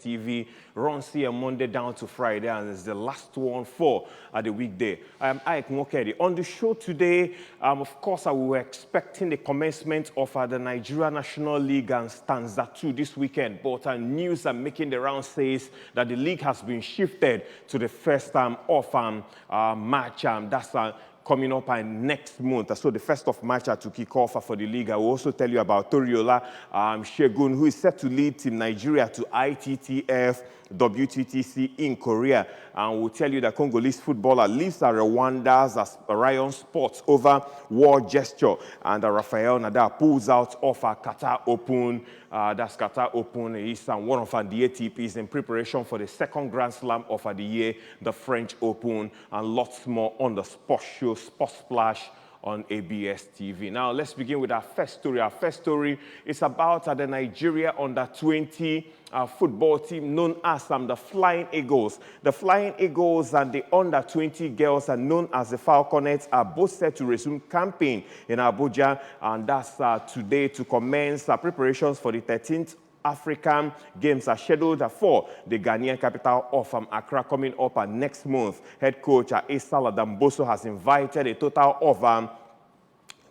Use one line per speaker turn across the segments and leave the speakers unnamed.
TV. Runs here Monday down to Friday, and it's the last one for the weekday. I am Ike Nwokedi. On the show today, of course, we were expecting the commencement of the Nigeria National League and Stanza 2 this weekend, but news are making the round says that the league has been shifted to the first of March. That's coming up next month. So the 1st of March to kick off for the league. I will also tell you about Toriola Shegun, who is set to lead Team Nigeria to ITTF WTTC in Korea. And we'll tell you that Congolese footballer leaves Rwanda's Ryan Sports over war gesture. And Rafael Nadal pulls out of Qatar Open. That's Qatar Open. He's one of the ATPs in preparation for the second Grand Slam of the year, the French Open, and lots more on the sports show, Sports Splash, on ABS TV. Now, let's begin with our first story. Our first story is about the Nigeria Under-20 football team known as the Flying Eagles. The Flying Eagles and the Under-20 girls are known as the Falconets are both set to resume campaign in Abuja, and that's today to commence preparations for the 13th African Games are scheduled for the Ghanaian capital of Accra coming up next month. Head coach Issa Ladamboso has invited a total of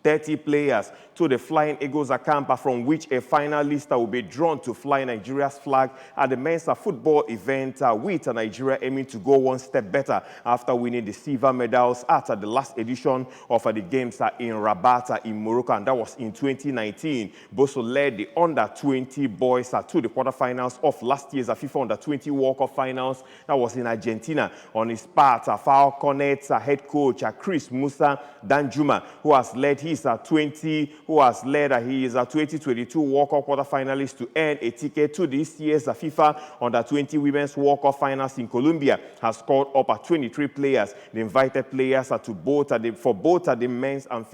30 players to the Flying Eagles camp, from which a finalist will be drawn to fly Nigeria's flag at the men's football event, with Nigeria aiming to go one step better after winning the silver medals at the last edition of the games in Rabat in Morocco, and that was in 2019. Boso led the Under-20 boys to the quarterfinals of last year's FIFA Under-20 World Cup finals. That was in Argentina. On his part, Falconets head coach Chris Musa Danjuma, who has led his 2022 World Cup quarterfinalists to earn a ticket to this year's FIFA Under-20 Women's World Cup finals in Colombia, has called up 23 players. The invited players for both the men's and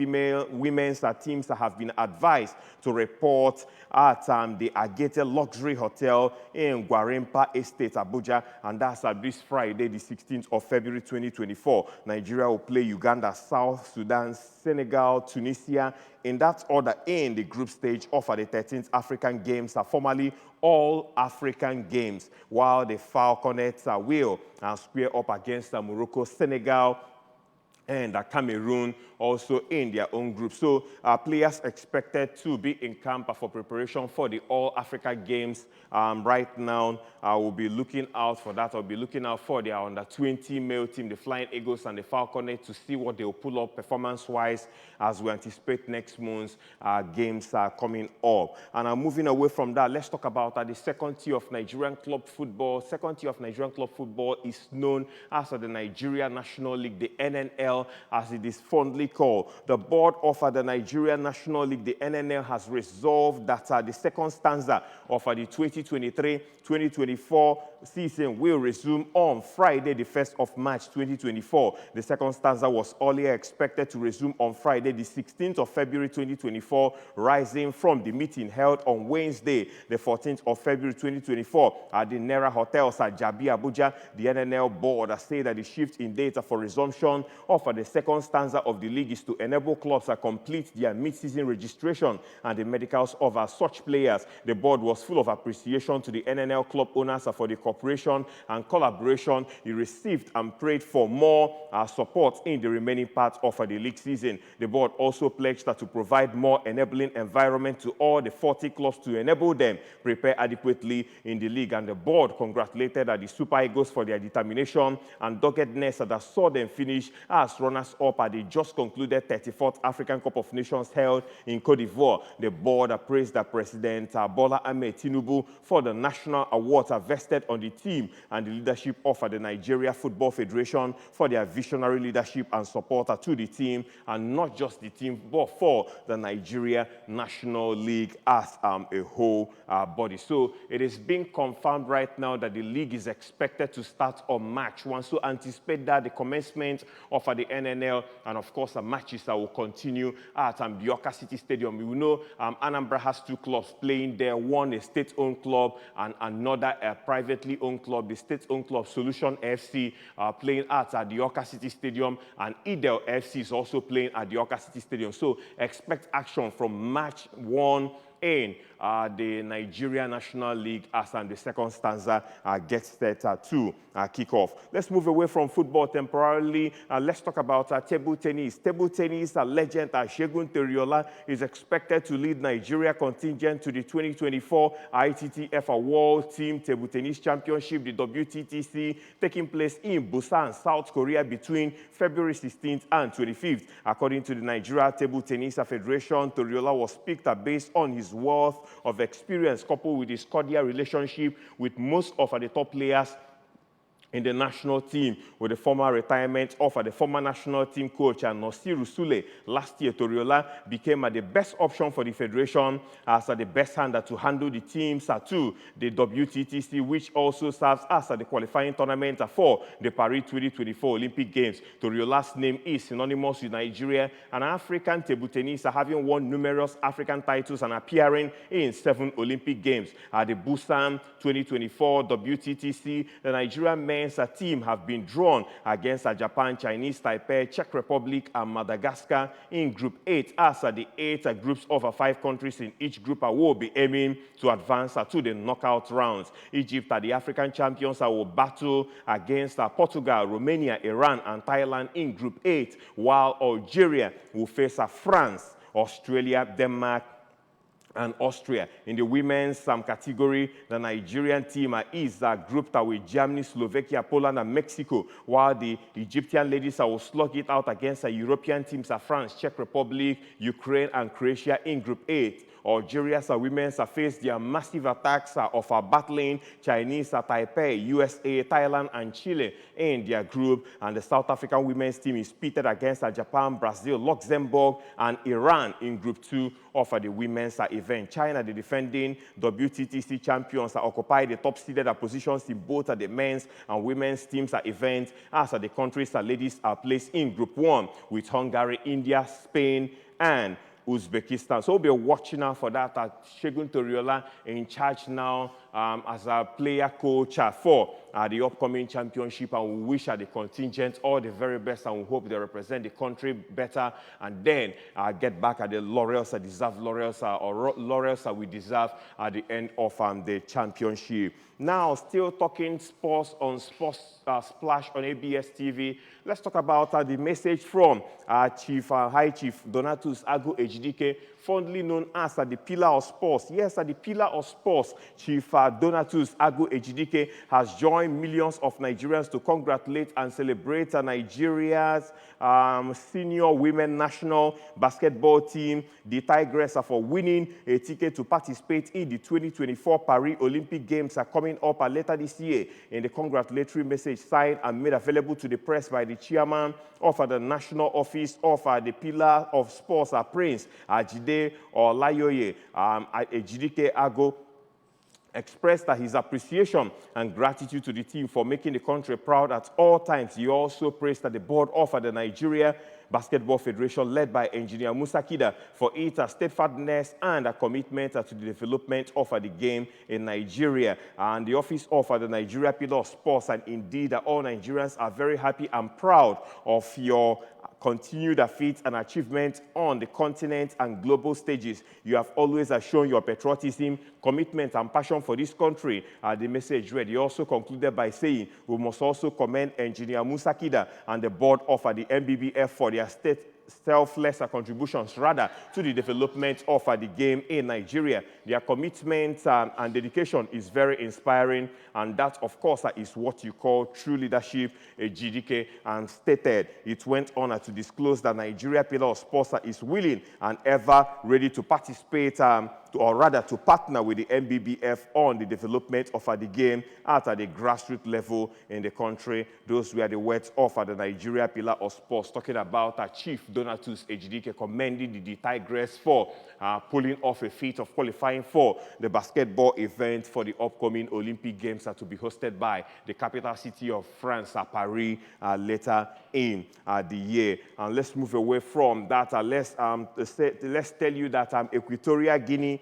women's teams have been advised to report at the Agete Luxury Hotel in Gwarimpa Estate, Abuja, and that's this Friday, the 16th of February 2024. Nigeria will play Uganda, South Sudan, Senegal, Tunisia, in that order in the group stage of the 13th African Games, formerly All African Games, while the Falconets will square up against Morocco, Senegal, and Cameroon also in their own group. So players expected to be in camp for preparation for the All-Africa Games. Right now, I will be looking out for that. I'll be looking out for their Under-20 male team, the Flying Eagles and the Falconets, to see what they'll pull up performance-wise as we anticipate next month's games coming up. And moving away from that, let's talk about the second tier of Nigerian club football. Second tier of Nigerian club football is known as the Nigeria National League, the NNL, as it is fondly called. The board of the Nigeria National League, the NNL, has resolved that the second stanza of the 2023-2024 season will resume on Friday, the 1st of March 2024. The second stanza was earlier expected to resume on Friday, the 16th of February 2024, rising from the meeting held on Wednesday, the 14th of February 2024 at the Nera Hotels at Jabi, Abuja. The NNL board has said that the shift in data for resumption of the second stanza of the league is to enable clubs to complete their mid-season registration and the medicals of such players. The board was full of appreciation to the NNL club owners for the cooperation and collaboration he received, and prayed for more support in the remaining part of the league season. The board also pledged to provide more enabling environment to all the 40 clubs to enable them prepare adequately in the league. And the board congratulated the Super Eagles for their determination and doggedness that saw them finish as runners-up at the just concluded 34th African Cup of Nations held in Cote d'Ivoire. The board praised President Bola Ahmed Tinubu for the national awards vested on the team and the leadership of the Nigeria Football Federation for their visionary leadership and support to the team, and not just the team, but for the Nigeria National League as a whole body. So it is being confirmed right now that the league is expected to start on March 1. So anticipate that the commencement of the NNL, and of course the matches that will continue at the Awka City Stadium. We know Anambra has two clubs playing there, one a state-owned club and another a privately owned club. The state-owned club, Solution FC, playing at the Awka City Stadium, and Idel FC is also playing at the Awka City Stadium. So expect action from March 1 in the Nigeria National League as the second stanza gets set to kick off. Let's move away from football temporarily. Let's talk about table tennis. Table tennis legend Segun Toriola is expected to lead Nigeria contingent to the 2024 ITTF World Team Table Tennis Championship, the WTTC, taking place in Busan, South Korea between February 16th and 25th. According to the Nigeria Table Tennis Federation, Toriola was picked based on his wealth of experience coupled with his cordial relationship with most of the top players in the national team. With the former retirement of the former national team coach Nasiru Sule last year, Toriola became the best option for the federation as the best hand to handle the teams to the WTTC, which also serves as the qualifying tournament for the Paris 2024 Olympic Games. Toriola's name is synonymous with Nigeria, an African table tennis having won numerous African titles and appearing in 7 Olympic Games. At the Busan 2024 WTTC, the Nigerian men's team have been drawn against Japan, Chinese Taipei, Czech Republic, and Madagascar in Group 8, as the 8 groups of 5 countries in each group will be aiming to advance to the knockout rounds. Egypt, the African champions, will battle against Portugal, Romania, Iran, and Thailand in Group 8, while Algeria will face France, Australia, Denmark, and Austria. In the women's category, the Nigerian team is grouped with Germany, Slovakia, Poland, and Mexico, while the Egyptian ladies will slug it out against European teams France, Czech Republic, Ukraine, and Croatia in Group 8. Algeria's women face their massive attacks of battling Chinese Taipei, USA, Thailand, and Chile in their group. And the South African women's team is pitted against Japan, Brazil, Luxembourg, and Iran in Group 2 of the women's event. China, the defending WTTC champions, occupy the top-seeded positions in both the men's and women's teams events, as the country's ladies are placed in Group 1 with Hungary, India, Spain, and Uzbekistan. So we'll be watching out for that. Segun Toriola in charge now as a player coach for the upcoming championship, and we wish the contingent all the very best, and we hope they represent the country better, and then get back at the laurels, deserved laurels, or laurels we deserve at the end of the championship. Now, still talking sports on Sports Splash on ABS TV, let's talk about the message from High Chief Donatus Agu Ejidike, fondly known as the Pillar of Sports. Yes, the Pillar of Sports, Chief Donatus Agu Ejidike has joined millions of Nigerians to congratulate and celebrate Nigeria's senior women national basketball team, the Tigress, for winning a ticket to participate in the 2024 Paris Olympic Games coming up later this year. In the congratulatory message signed and made available to the press by the chairman of the National Office of the Pillar of Sports, Prince Ajide Olayoye, Ejidike Ago expressed his appreciation and gratitude to the team for making the country proud at all times. He also praised the board of the Nigeria Basketball Federation, led by Engineer Musa Kida, for its steadfastness and a commitment to the development of the game in Nigeria. And the office of the Nigeria Pillar of Sports, and indeed all Nigerians, are very happy and proud of your continued feats and achievements on the continent and global stages. You have always shown your patriotism, commitment, and passion for this country. The message read. He also concluded by saying, we must also commend Engineer Musa Kida and the board of the NBBF for their selfless contributions to the development of the game in Nigeria. Their commitment and dedication is very inspiring, and that, of course, is what you call true leadership, Ejidike, and stated. It went on to disclose that Nigeria Pillar of Sports is willing and ever ready to participate to partner with the NBBF on the development of the game at the grassroots level in the country. Those were the words of the Nigeria Pillar of Sports, talking about Chief Donatus Ejidike commending the Tigress for pulling off a feat of qualifying for the basketball event for the upcoming Olympic Games to be hosted by the capital city of France, Paris, later in the year. And let's move away from that. Let's tell you that Equatorial Guinea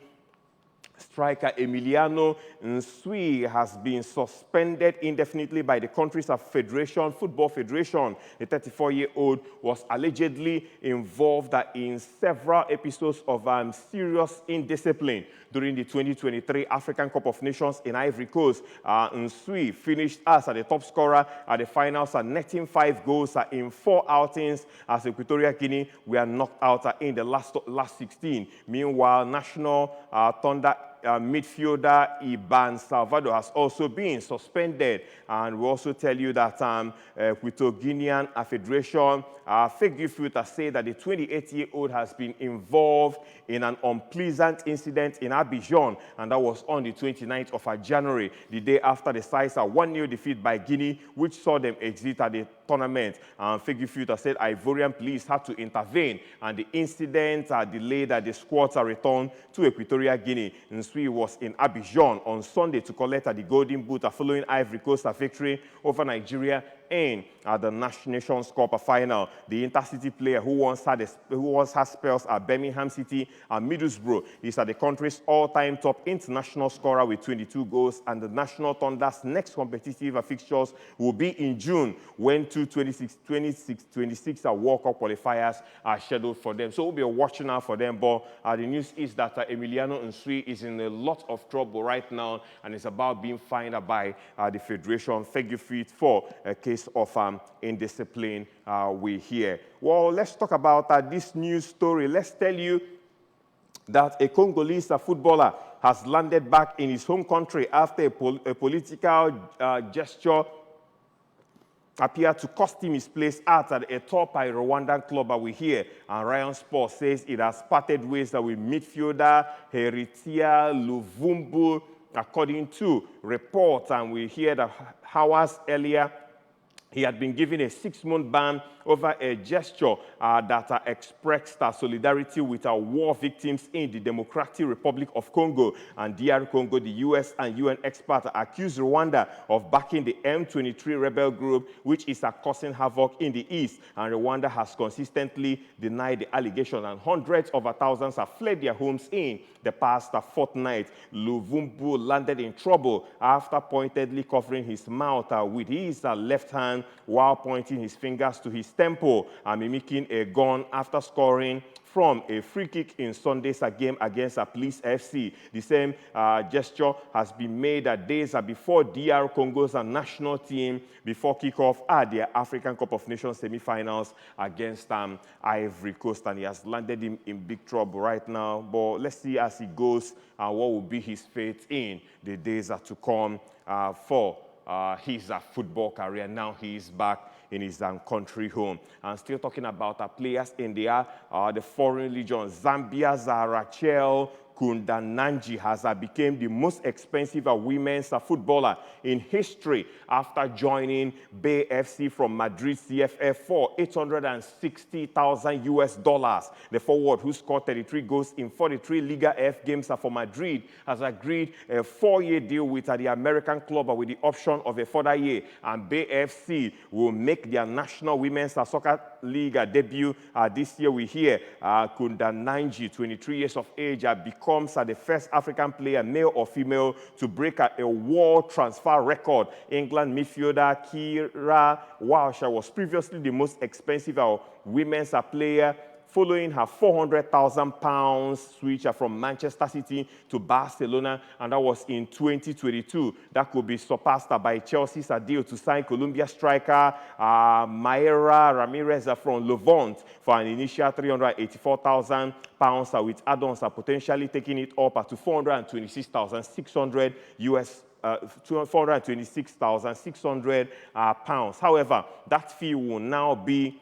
Striker Emiliano Nsui has been suspended indefinitely by the country's football federation. The 34-year-old was allegedly involved in several episodes of serious indiscipline during the 2023 African Cup of Nations in Ivory Coast. Nsui finished as the top scorer at the finals, netting 5 goals in 4 outings as Equatorial Guinea were knocked out in the last 16. Meanwhile, National Thunder midfielder Iban Salvador has also been suspended. And we also tell you that Equatorial Guinean Federation fake filter say that the 28-year-old has been involved in an unpleasant incident in Abidjan, and that was on the 29th of January, the day after the sides 1-0 defeat by Guinea, which saw them exit at the tournament. Fake filter said Ivorian police had to intervene, and the incident delayed the squad's return to Equatorial Guinea. Nsui was in Abidjan on Sunday to collect the Golden Boot following Ivory Coast victory over Nigeria in the Nations Cup final. The intercity player who once had spells at Birmingham City and Middlesbrough is the country's all-time top international scorer with 22 goals, and the National Thunder's next competitive fixtures will be in June when 26 World Cup qualifiers are scheduled for them. So we'll be watching out for them. But the news is that Emiliano Nsui is in a lot of trouble right now, and it's about being fined by the Federation Feguifit for a case of indiscipline we hear. Well, let's talk about this news story. Let's tell you that a Congolese footballer has landed back in his home country after a political gesture appeared to cost him his place at a top Rwandan club we hear. And Ryan Sports says it has parted ways with midfielder Heritia Luvumbu, according to reports. And we hear that hours earlier, he had been given a 6-month ban over a gesture that expressed solidarity with war victims in the Democratic Republic of Congo. And DR Congo, the US and UN experts accused Rwanda of backing the M23 rebel group, which is causing havoc in the east. And Rwanda has consistently denied the allegation, and hundreds of thousands have fled their homes in the past fortnight. Luvumbu landed in trouble after pointedly covering his mouth with his left hand while pointing his fingers to his temple and mimicking a gun after scoring from a free kick in Sunday's game against Police FC. The same gesture has been made days before DR Congo's national team before kickoff at their African Cup of Nations semi-finals against Ivory Coast, and he has landed him in big trouble right now. But let's see as he goes and what will be his fate in the days to come for his football career. Now he is back in his country home. And still talking about players in the foreign legion, Zambia's Rachel Kundananji has become the most expensive women's footballer in history after joining Bay FC from Madrid CFF for $860,000. The forward, who scored 33 goals in 43 Liga F games for Madrid, has agreed a 4-year deal with the American club with the option of a further year. And Bay FC will make their National Women's Soccer League debut this year. We hear Kundananji, 23 years of age, becomes the first African player, male or female, to break a world transfer record. England midfielder Kira Walsh was previously the most expensive women's player, following her £400,000 switch from Manchester City to Barcelona, and that was in 2022. That could be surpassed by Chelsea's deal to sign Colombia striker Mayra Ramirez from Levante for an initial £384,000 with add-ons potentially taking it up to £426,600 £426,600. However, that fee will now be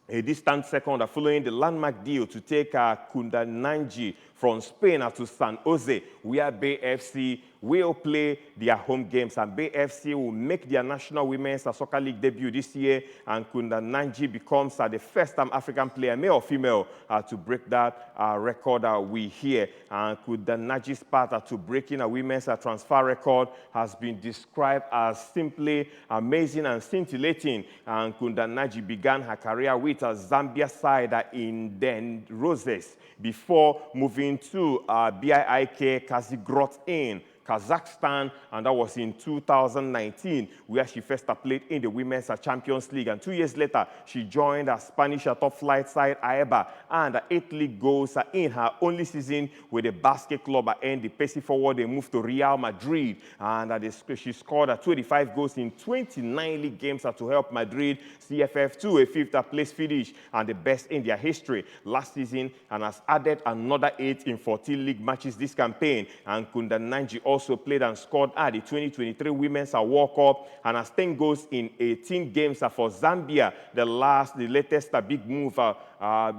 a distant second following the landmark deal to take Kundananji from Spain to San Jose, where Bay FC will play their home games, and Bay FC will make their National Women's Soccer League debut this year, and Kunda Nanji becomes the first-time African player, male or female, to break that record we hear. And Kunda Nanji's path to breaking a women's transfer record has been described as simply amazing and scintillating. And Kunda Nanji began her career with a Zambia side in Den Roses before moving to BIIK Kazigrat in Kazakhstan, and that was in 2019, where she first played in the Women's Champions League. And 2 years later, she joined a Spanish top flight side AEBA, and 8 league goals in her only season with the basket club. And the pacey forward, they moved to Real Madrid, and she scored 25 goals in 29 league games to help Madrid CFF to a 5th place finish and the best in their history last season, and has added another 8 in 14 league matches this campaign. And Kunda Nanji also played and scored at the 2023 Women's World Cup and has 10 goals in 18 games for Zambia. The latest big move,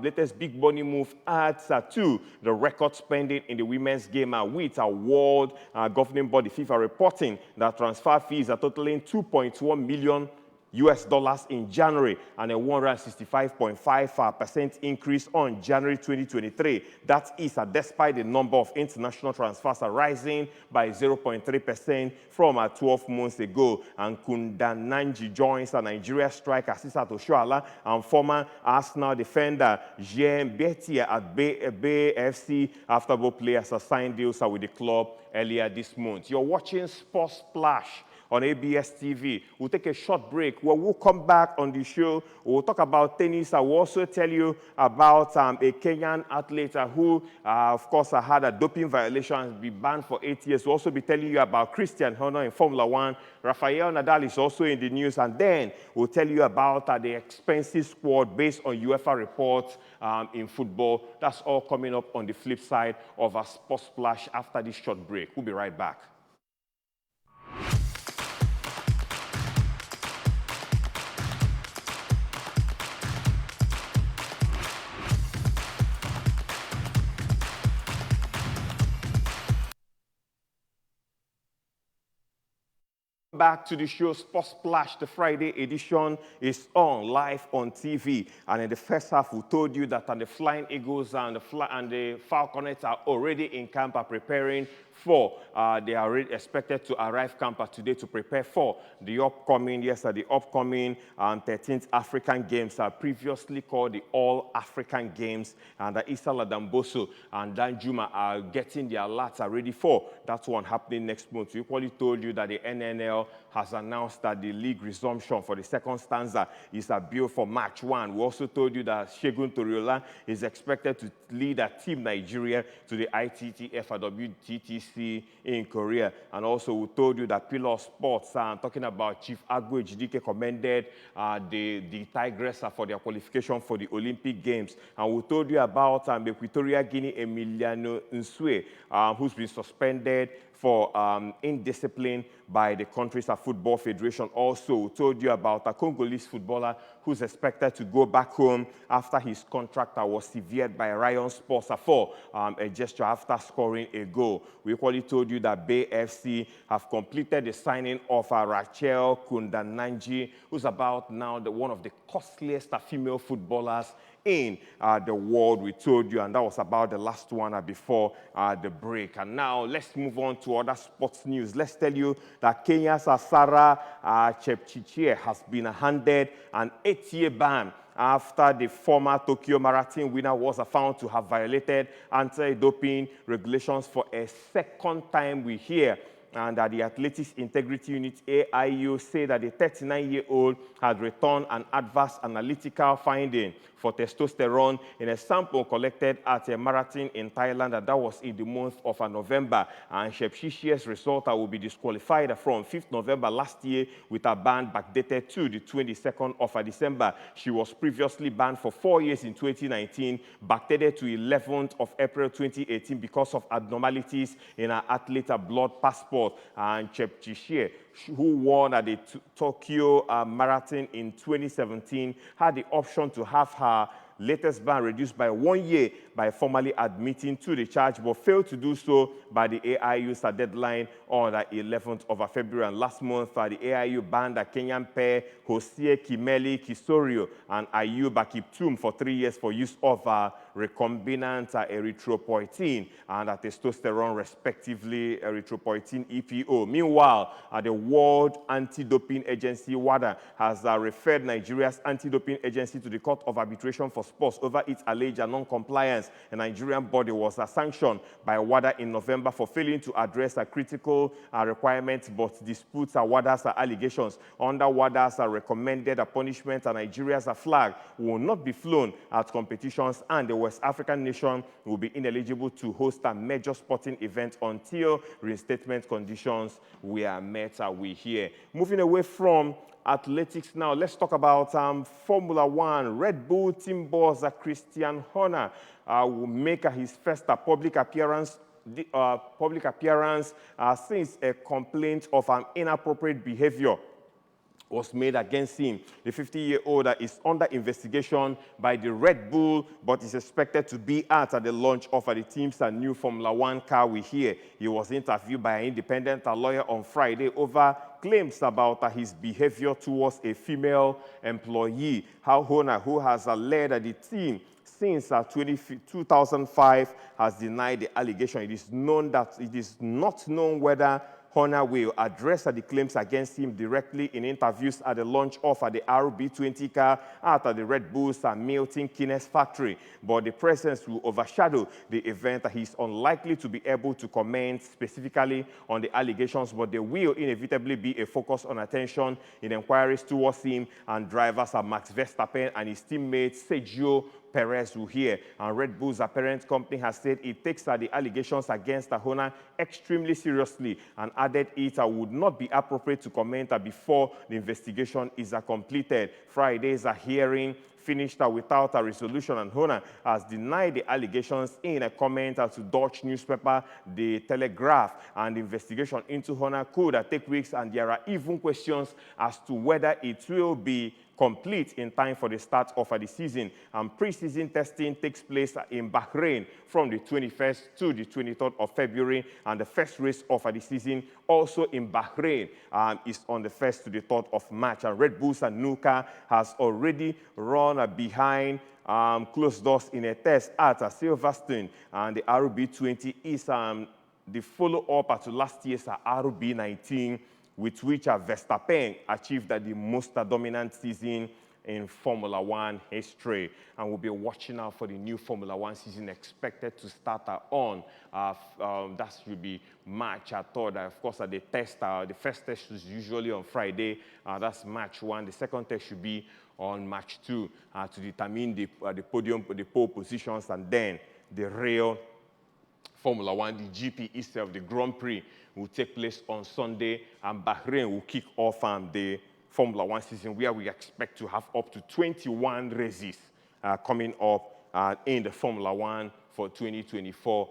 latest big money move adds to the record spending in the women's game, with a world governing body FIFA reporting that transfer fees are totaling $2.1 million in January, and a 165.5% increase on January 2023. That is despite the number of international transfers rising by 0.3% from 12 months ago. And Kunda Nanji joins a Nigeria striker Sisa Toshoala and former Arsenal defender Jean Betia at Bay FC after both players signed deals with the club earlier this month. You're watching Sports Splash on ABS TV. We'll take a short break. We'll come back on the show. We'll talk about tennis. I will also tell you about a Kenyan athlete who, of course, had a doping violation and been banned for 8 years. We'll also be telling you about Christian Horner in Formula One. Rafael Nadal is also in the news. And then we'll tell you about the expensive squad based on UEFA reports in football. That's all coming up on the flip side of a Sports Splash after this short break. We'll be right back. Back to the show, Sports Splash. The Friday edition is on live on TV, and in the first half we told you that the Flying Eagles and the Falconets are already in camp preparing for they are already expected to arrive camp today to prepare for the upcoming 13th African Games, previously called the All African Games, and Issa Ladamboso and Danjuma are getting their lads ready for that one happening next month. We equally told you that the NNL has announced that the league resumption for the second stanza is built for March 1. We also told you that Segun Toriola is expected to lead Team Nigeria to the ITTF WTTC in Korea. And also we told you that Pillar Sports, talking about Chief Agwe Jidike, commended the Tigress for their qualification for the Olympic Games. And we told you about Equatorial Guinea Emiliano Nsue, who's been suspended for indiscipline by the country's football federation. Also, we told you about a Congolese footballer who's expected to go back home after his contract was severed by Rayon Sports for a gesture after scoring a goal. We equally told you that Bay FC have completed the signing of Rachel Kunda Nanji, who's about now one of the costliest female footballers in the world. We told you, and that was about the last one before the break. And now let's move on to other sports news. Let's tell you that Kenya's Sarah Chepchirchir has been handed an 8-year ban after the former Tokyo Marathon winner was found to have violated anti-doping regulations for a second time, we hear. And the Athletics Integrity Unit, AIU, say that the 39-year-old had returned an adverse analytical finding for testosterone in a sample collected at a marathon in Thailand, and that was in the month of November. And Chepchirchir's result will be disqualified from 5th November last year with a ban backdated to the 22nd of December. She was previously banned for 4 years in 2019, backdated to 11th of April 2018 because of abnormalities in her athlete blood passport. And Chepchirchir, who won at the Tokyo Marathon in 2017, had the option to have her latest ban reduced by 1 year by formally admitting to the charge, but failed to do so by the AIU's deadline on the 11th of February. And last month, the AIU banned the Kenyan pair Hosea Kimeli Kisorio and Ayuba Kiptum for 3 years for use of recombinant erythropoietin and testosterone, respectively, erythropoietin EPO. Meanwhile, the World Anti-Doping Agency, WADA, has referred Nigeria's anti-doping agency to the Court of Arbitration for Sports over its alleged non-compliance. The Nigerian body was sanctioned by WADA in November for failing to address critical requirements but disputes WADA's allegations. Under WADA's recommended punishment, Nigeria's flag will not be flown at competitions, and the West African nation will be ineligible to host a major sporting event until reinstatement conditions were met. We hear. Moving away from athletics now, let's talk about Formula One. Red Bull team boss Christian Horner will make his first public appearance since a complaint of inappropriate behavior was made against him. The 50-year-old is under investigation by the Red Bull, but is expected to be at the launch of the team's new Formula One car. We hear he was interviewed by an independent lawyer on Friday over claims about his behavior towards a female employee. Horner, who has led the team since 2005, has denied the allegation. It is not known whether Horner will address the claims against him directly in interviews at the launch of the RB20 car at the Red Bull's Milton Keynes factory. But the presence will overshadow the event. He's unlikely to be able to comment specifically on the allegations, but there will inevitably be a focus on attention in inquiries towards him and drivers Max Verstappen and his teammate Sergio Perez will hear. And Red Bull's parent company has said it takes the allegations against Horner extremely seriously and added it would not be appropriate to comment before the investigation is completed. Friday's hearing finished without a resolution, and Horner has denied the allegations in a comment to Dutch newspaper The Telegraph. And the investigation into Horner could take weeks, and there are even questions as to whether it will be complete in time for the start of the season. And pre-season testing takes place in Bahrain from the 21st to the 23rd of February, and the first race of the season also in Bahrain is on the 1st to the 3rd of March. And Red Bull's new car has already run behind closed doors in a test at Silverstone, and the RB20 is the follow-up to last year's RB19, with which Verstappen achieved the most dominant season in Formula One history. And we'll be watching out for the new Formula One season expected to start on. That should be March 3rd. Of course, the first test is usually on Friday. That's March 1. The second test should be on March 2 to determine the pole positions, and then the real Formula One, the GP itself, the Grand Prix, will take place on Sunday, and Bahrain will kick off the Formula One season, where we expect to have up to 21 races coming up in the Formula One for 2024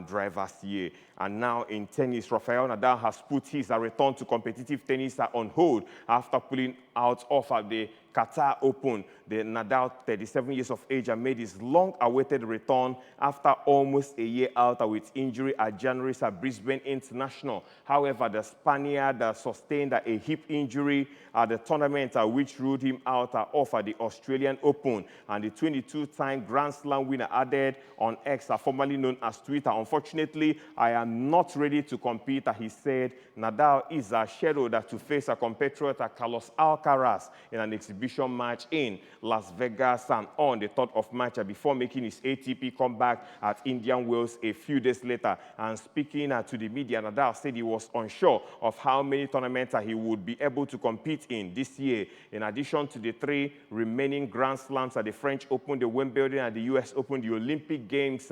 drivers' year. And now in tennis, Rafael Nadal has put his return to competitive tennis on hold after pulling out of the Qatar Open. The Nadal, 37 years of age, made his long-awaited return after almost a year out with injury at January's Brisbane International. However, the Spaniard sustained a hip injury at the tournament, which ruled him out of the Australian Open. And the 22-time Grand Slam winner added on X, formerly known as Twitter, "Unfortunately, I am not ready to compete," he said. Nadal is scheduled to face a compatriot Carlos Alcaraz in an exhibition match in Las Vegas on the 3rd of March before making his ATP comeback at Indian Wells a few days later. And speaking to the media, Nadal said he was unsure of how many tournaments he would be able to compete in this year. In addition to the 3 remaining Grand Slams at the French Open, the Wimbledon, and the US Open, the Olympic Games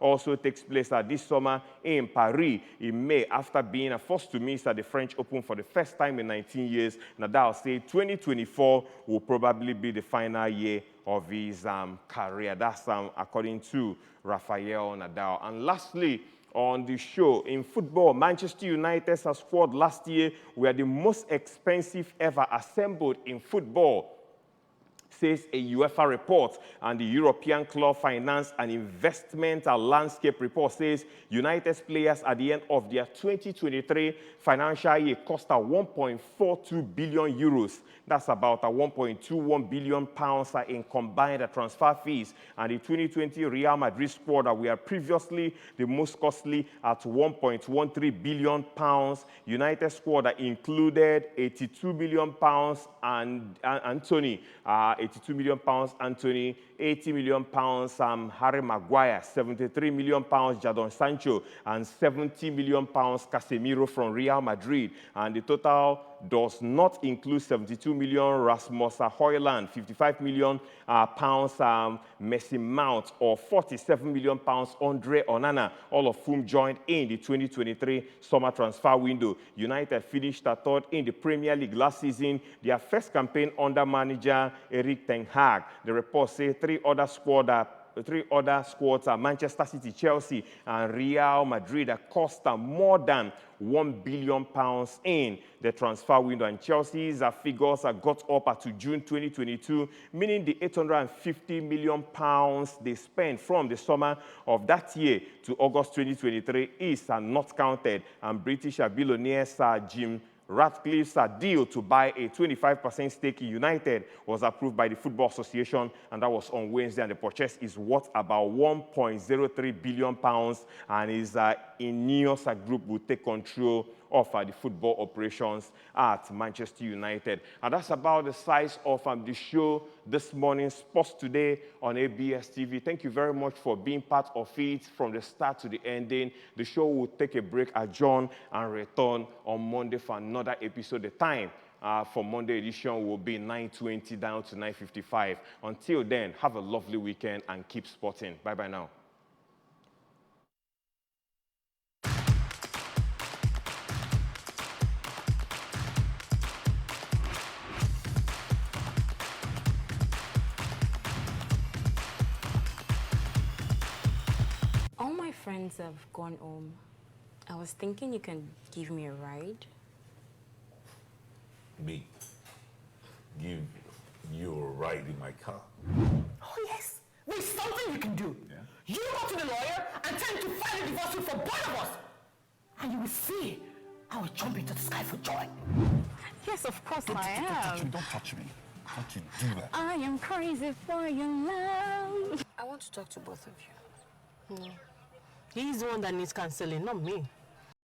also takes place this summer in Paris in May. After being forced to miss the French Open for the first time in 19 years, Nadal said 2024 will probably be the final year of his career. That's according to Rafael Nadal. And lastly, on the show, in football, Manchester United's squad last year were the most expensive ever assembled in football. says a UEFA report, and the European Club Finance and Investment Landscape report says United's players at the end of their 2023 financial year cost 1.42 billion euros. That's about 1.21 billion pounds in combined transfer fees. And the 2020 Real Madrid squad that were previously the most costly at 1.13 billion pounds. United squad that included 82 million pounds and Anthony, 82 million pounds Anthony, 80 million pounds Harry Maguire, 73 million pounds Jadon Sancho, and 70 million pounds Casemiro from Real Madrid. And the total does not include 72 million Rasmus Højlund, 55 million pounds Messi Mount, or 47 million pounds Andre Onana, all of whom joined in the 2023 summer transfer window. United finished third in the Premier League last season, their first campaign under manager Erik ten Hag. The reports say three other squads are Manchester City, Chelsea, and Real Madrid that cost more than £1 billion in the transfer window. And Chelsea's figures got up to June 2022, meaning the £850 million they spent from the summer of that year to August 2023 is not counted. And British billionaire Sir Jim Ratcliffe's deal to buy a 25% stake in United was approved by the Football Association, and that was on Wednesday, and the purchase is worth about £1.03 billion, and is Ineos Group will take control of the football operations at Manchester United. And that's about the size of the show this morning, Sports Today on ABS TV. Thank you very much for being part of it from the start to the ending. The show will take a break, adjourn, and return on Monday for another episode. The time for Monday edition will be 9:20 down to 9:55. Until then, have a lovely weekend and keep sporting. Bye-bye now.
All my friends have gone home. I was thinking you can give me a ride.
Me? Give you a ride in my car?
Oh, yes. There's something we can do.
Yeah.
You go to the lawyer and tell him to file a divorce suit for both of us. And you will see I will jump into the sky for joy.
Yes, of course I am.
Don't touch me. How can you do that?
I am crazy for your love. I want to talk to both of you.
No. He's the one that needs counseling, not me.